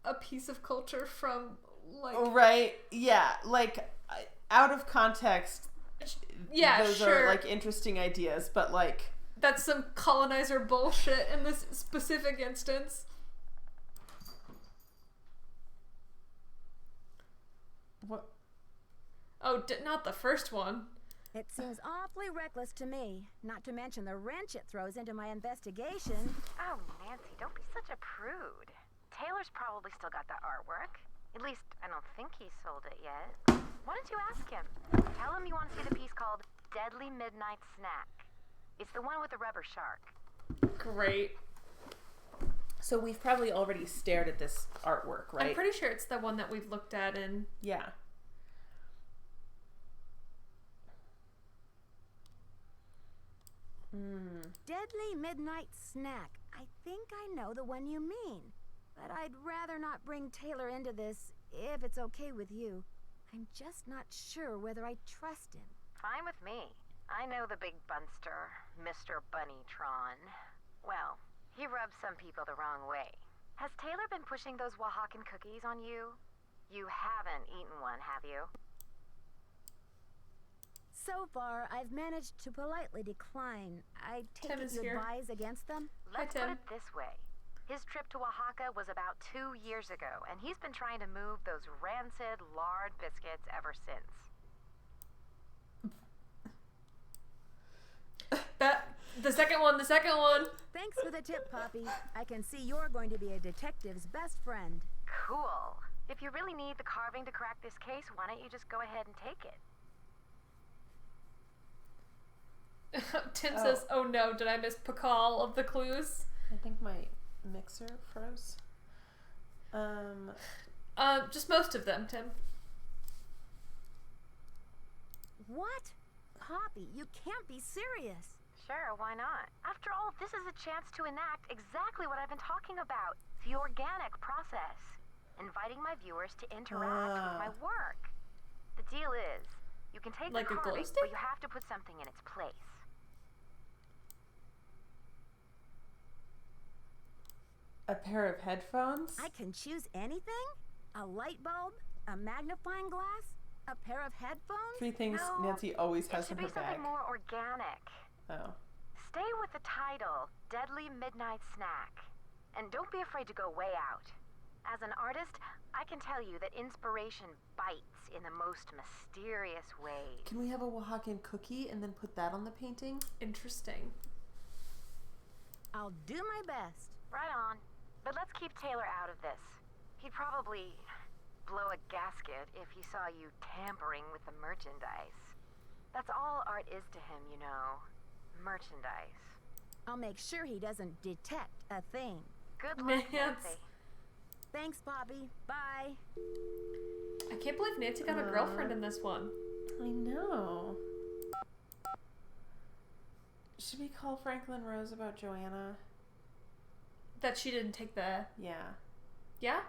a piece of culture from, like... Right, yeah, like, out of context, yeah, those sure. are, like, interesting ideas, but, like... That's some colonizer bullshit in this specific instance. What? Oh, not the first one. It seems awfully reckless to me, not to mention the wrench it throws into my investigation. Oh, Nancy, don't be such a prude. Taylor's probably still got that artwork. At least, I don't think he sold it yet. Why don't you ask him? Tell him you want to see the piece called Deadly Midnight Snack. It's the one with the rubber shark. Great. So we've probably already stared at this artwork, right? I'm pretty sure it's the one that we've looked at in... Yeah. Deadly Midnight Snack. I think I know the one you mean. But I'd rather not bring Taylor into this, if it's okay with you. I'm just not sure whether I trust him. Fine with me. I know the big bunster, Mr. Bunnytron. Well, he rubs some people the wrong way. Has Taylor been pushing those Oaxacan cookies on you? You haven't eaten one, have you? So far, I've managed to politely decline. I take Tim it is you here. advise against them? Let's Hi, put Tim. it this way. His trip to Oaxaca was about 2 years ago, and he's been trying to move those rancid lard biscuits ever since. The second one. Thanks for the tip, Poppy. I can see you're going to be a detective's best friend. Cool. If you really need the carving to crack this case, why don't you just go ahead and take it? Tim says, "Oh no, did I miss Pakal of the clues?" I think my mixer froze. Just most of them, Tim. What? Poppy, you can't be serious. Sure, why not? After all, this is a chance to enact exactly what I've been talking about. The organic process. Inviting my viewers to interact with my work. The deal is, you can take Like the a glow carving, stick? but you have to put something in its place. A pair of headphones? I can choose anything? A light bulb? A magnifying glass? A pair of headphones? 3 things No, Nancy always It has should in be her something bag. more organic. Oh. Stay with the title, Deadly Midnight Snack. And don't be afraid to go way out. As an artist, I can tell you that inspiration bites in the most mysterious ways. Can we have a Oaxacan cookie and then put that on the painting? Interesting. I'll do my best. Right on. But let's keep Taylor out of this. He'd probably blow a gasket if he saw you tampering with the merchandise. That's all art is to him, you know. Merchandise. I'll make sure he doesn't detect a thing. Good luck, Nance. Nancy. Thanks, Poppy. Bye. I can't believe Nancy got a girlfriend in this one. I know. Should we call Franklin Rose about Joanna? That she didn't take the... Yeah. Yeah?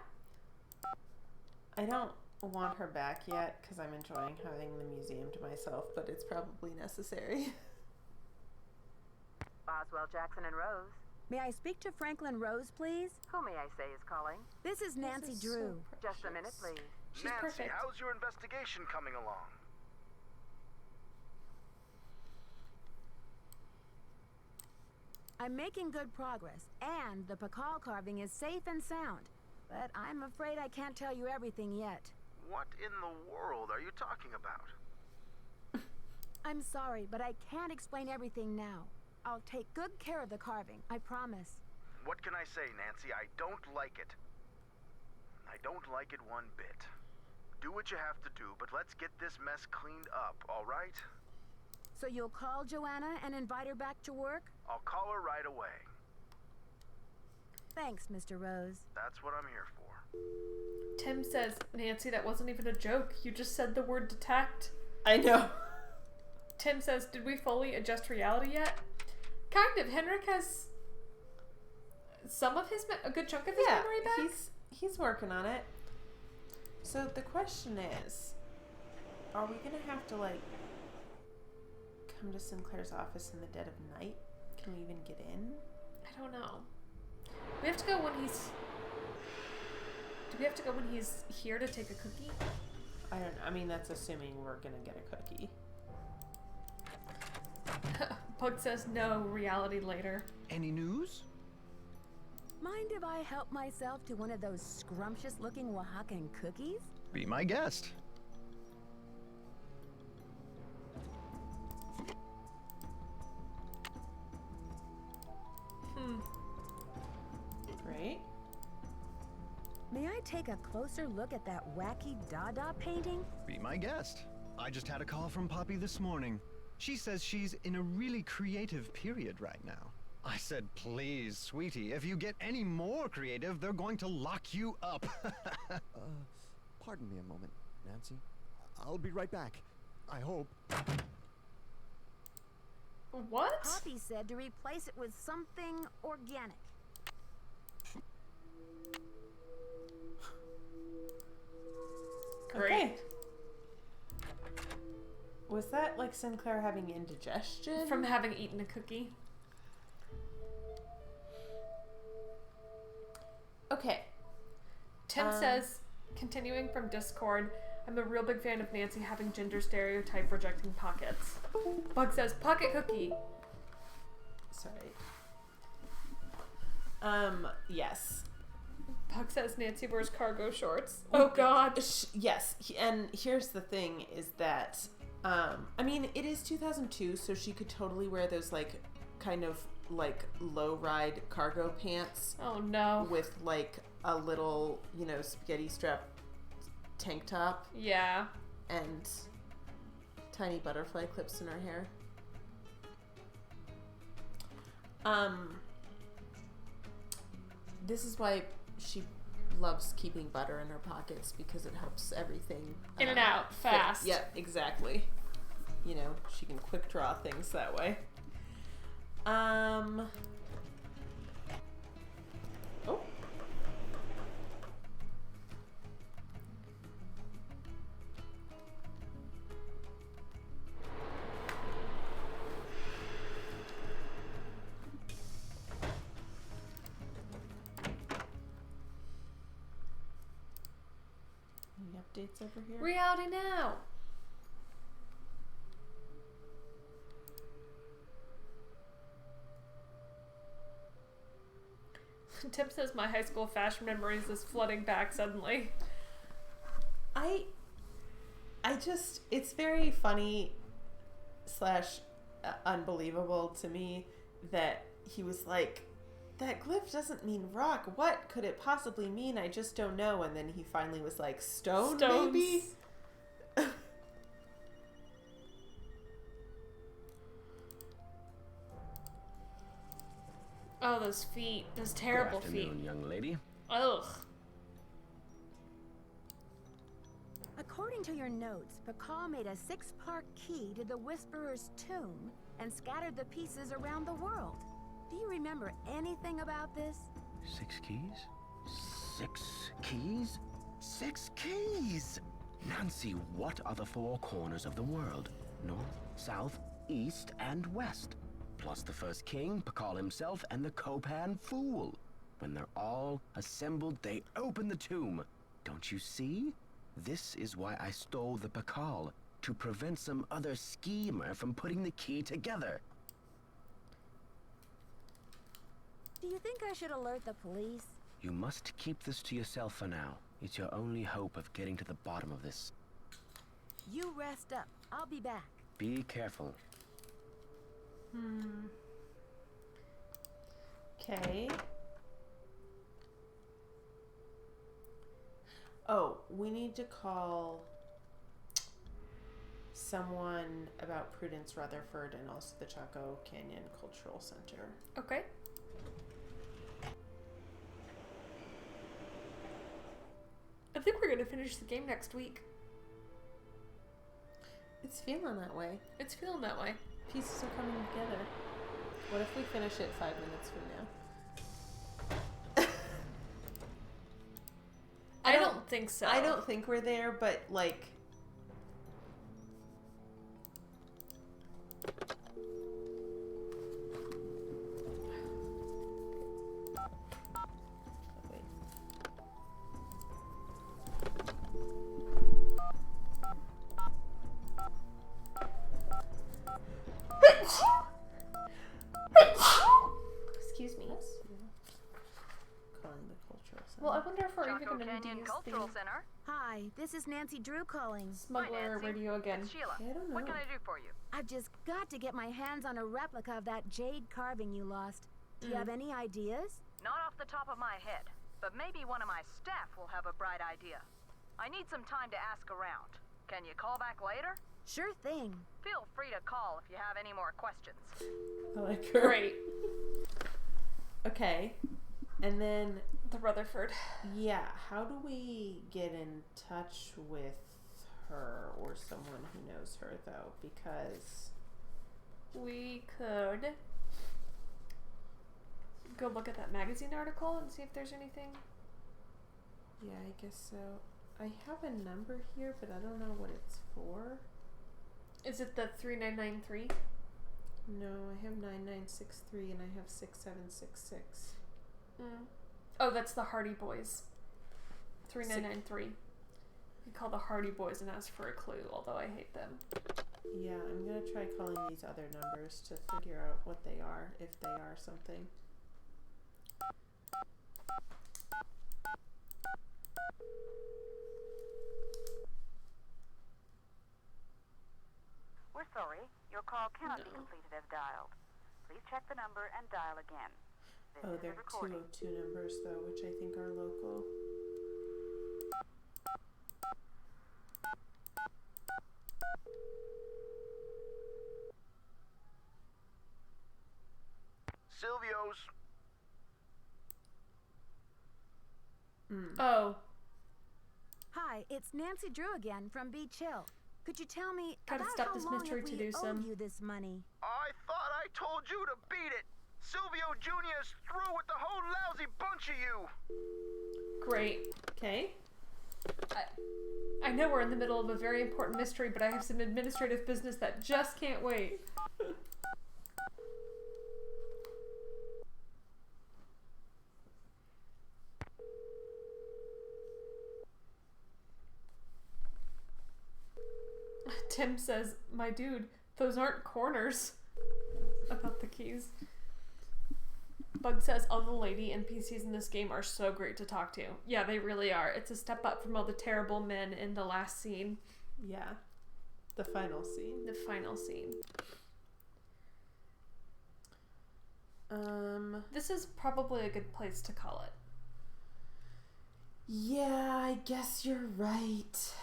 I don't want her back yet because I'm enjoying having the museum to myself, but it's probably necessary. Boswell, Jackson, and Rose. May I speak to Franklin Rose, please? Who may I say is calling? This is Nancy This is Drew. so Just a minute, precious. please. She's Nancy, perfect. how's your investigation coming along? I'm making good progress, and the Pakal carving is safe and sound. But I'm afraid I can't tell you everything yet. What in the world are you talking about? I'm sorry, but I can't explain everything now. I'll take good care of the carving, I promise. What can I say, Nancy? I don't like it. I don't like it one bit. Do what you have to do, but let's get this mess cleaned up, all right? So you'll call Joanna and invite her back to work? I'll call her right away. Thanks, Mr. Rose. That's what I'm here for. Tim says, Nancy, that wasn't even a joke. You just said the word detect. I know. Tim says, did we fully adjust reality yet? Kind of. Henrik has some of his, a good chunk of his memory back. He's working on it. So the question is, are we gonna have to like come to Sinclair's office in the dead of night? Can we even get in? I don't know. We have to go when he's... Do we have to go when he's here to take a cookie? I don't know. I mean, that's assuming we're gonna get a cookie. Pug says no, reality later. Any news? Mind if I help myself to one of those scrumptious-looking Oaxacan cookies? Be my guest. Great. May I take a closer look at that wacky Dada painting? Be my guest. I just had a call from Poppy this morning. She says she's in a really creative period right now. I said, please, sweetie, if you get any more creative, they're going to lock you up. Pardon me a moment, Nancy. I'll be right back. I hope. What? Poppy said to replace it with something organic. Great. Okay. Was that like Sinclair having indigestion? From having eaten a cookie. Okay. Tim says, continuing from Discord, I'm a real big fan of Nancy having gender stereotype rejecting pockets. Bug says, pocket cookie. Sorry. Yes. Bug says Nancy wears cargo shorts. Oh God. Yes. And here's the thing is that, I mean, it is 2002, so she could totally wear those like kind of like low ride cargo pants. Oh no. With like a little, you know, spaghetti strap tank top. Yeah. And tiny butterfly clips in her hair. This is why she loves keeping butter in her pockets, because it helps everything in and out fast. Yep, exactly. You know, she can quick draw things that way. Oh. Updates over here? Reality now. Tim says my high school fashion memories is flooding back suddenly. It's very funny / unbelievable to me that he was like, that glyph doesn't mean rock. What could it possibly mean? I just don't know. And then he finally was like, stone, Stones. maybe? Oh, those feet. Those terrible Good afternoon, feet. young lady. Ugh. According to your notes, Pakal made a 6-part key to the Whisperer's tomb and scattered the pieces around the world. Do you remember anything about this? 6 keys? 6 keys? 6 keys! Nancy, what are the 4 corners of the world? North, south, east, and west. Plus the first king, Pakal himself, and the Copan fool. When they're all assembled, they open the tomb. Don't you see? This is why I stole the Pakal, to prevent some other schemer from putting the key together. Do you think I should alert the police? You must keep this to yourself for now. It's your only hope of getting to the bottom of this. You rest up. I'll be back. Be careful. Okay. Oh, we need to call someone about Prudence Rutherford and also the Chaco Canyon Cultural Center. Okay. I think we're gonna finish the game next week. It's feeling that way. It's feeling that way. Pieces are coming together. What if we finish it 5 minutes from now? I don't think so. I don't think we're there, but like... Excuse me. Calling the cultural center. Well, I wonder if we're even Chaco going to Canyon use Cultural the Center. Hi, this is Nancy Drew calling. smuggler Nancy. radio again. It's Sheila. I don't know. What can I do for you? I've just got to get my hands on a replica of that jade carving you lost. Do you have any ideas? Not off the top of my head, but maybe one of my staff will have a bright idea. I need some time to ask around. Can you call back later? Sure thing. Feel free to call if you have any more questions. I like her. Great. Okay. And then, The Rutherford. yeah, how do we get in touch with her or someone who knows her, though? Because... We could go look at that magazine article and see if there's anything. Yeah, I guess so. I have a number here, but I don't know what it's for. Is it the 3993? No, I have 9963 and I have 6766. Oh, that's the Hardy Boys. 3993. You call the Hardy Boys and ask for a clue, although I hate them. Yeah, I'm gonna try calling these other numbers to figure out what they are, if they are something. We're sorry. Your call cannot be completed as dialed. Please check the number and dial again. This Oh, is they're a recording. 202 numbers though, which I think are local. Silvio's. Oh. Hi, it's Nancy Drew again from Beach Hill. Could you tell me Gotta about stop how this long mystery have to we do some. owed you this money? I thought I told you to beat it. Silvio Jr. is through with the whole lousy bunch of you. Great. Okay. I know we're in the middle of a very important mystery, but I have some administrative business that just can't wait. Tim says, my dude, those aren't corners. About the keys. Bug says, all the lady NPCs in this game are so great to talk to. Yeah, they really are. It's a step up from all the terrible men in the last scene. Yeah. The final scene. The final scene. This is probably a good place to call it. Yeah, I guess you're right.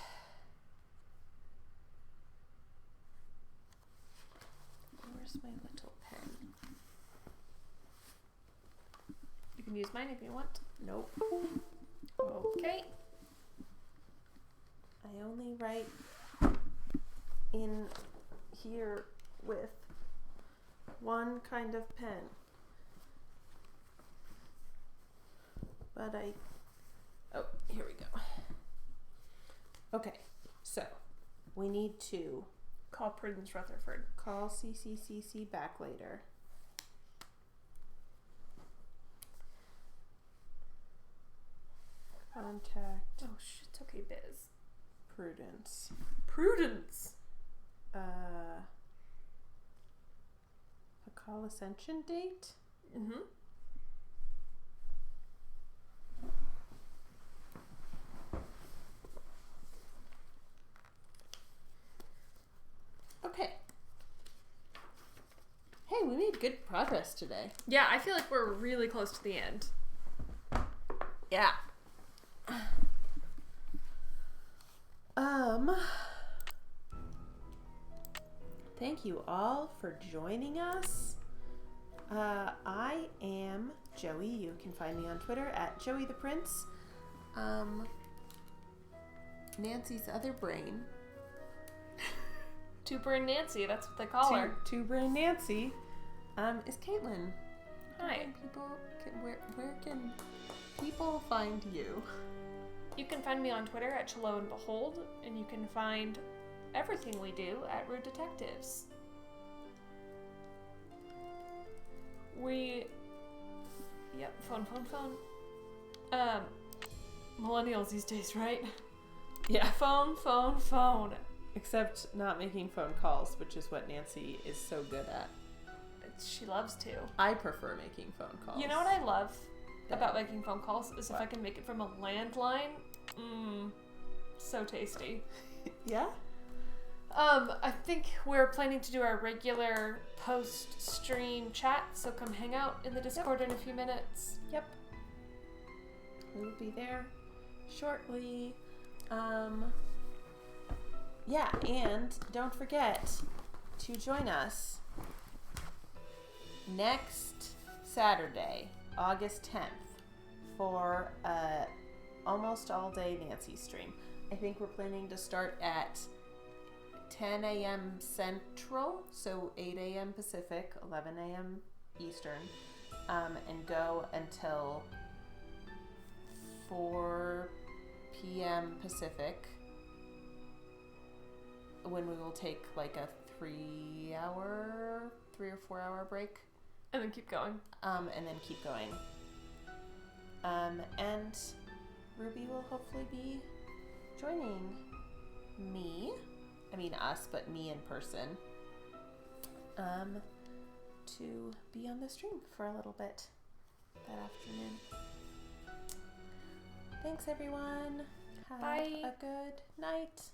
Where's my little pen? You can use mine if you want. Nope. Okay. I only write in here with one kind of pen. But oh, here we go. Okay, so we need to Call Prudence Rutherford. call CCCC back later. Contact Oh, shit. It's okay, Biz. Prudence. Prudence! A call ascension date? Mm-hmm. Okay. Hey, we made good progress today. Yeah, I feel like we're really close to the end. Yeah. Thank you all for joining us. I am Joey. You can find me on Twitter at Joey the Prince. Nancy's other brain. Two Brain Nancy, that's what they call her. Two Brain Nancy. Is Caitlin. Hi. Where can people find you? You can find me on Twitter at Chelo and Behold, and you can find everything we do at Rude Detectives. Phone. Millennials these days, right? Yeah. Phone. Except not making phone calls, which is what Nancy is so good at. She loves to. I prefer making phone calls. You know what I love about making phone calls is if I can make it from a landline. So tasty. Yeah? I think we're planning to do our regular post-stream chat, so come hang out in the Discord in a few minutes. Yep. We will be there shortly. Yeah, and don't forget to join us next Saturday, August 10th, for almost all day Nancy stream. I think we're planning to start at 10 a.m. Central, so 8 a.m. Pacific, 11 a.m. Eastern, and go until 4 p.m. Pacific, when we will take like a 3 or 4 hour break. And then keep going. And then keep going. And Ruby will hopefully be joining me. I mean us, but me in person. To be on the stream for a little bit that afternoon. Thanks everyone. Have Bye. a good night.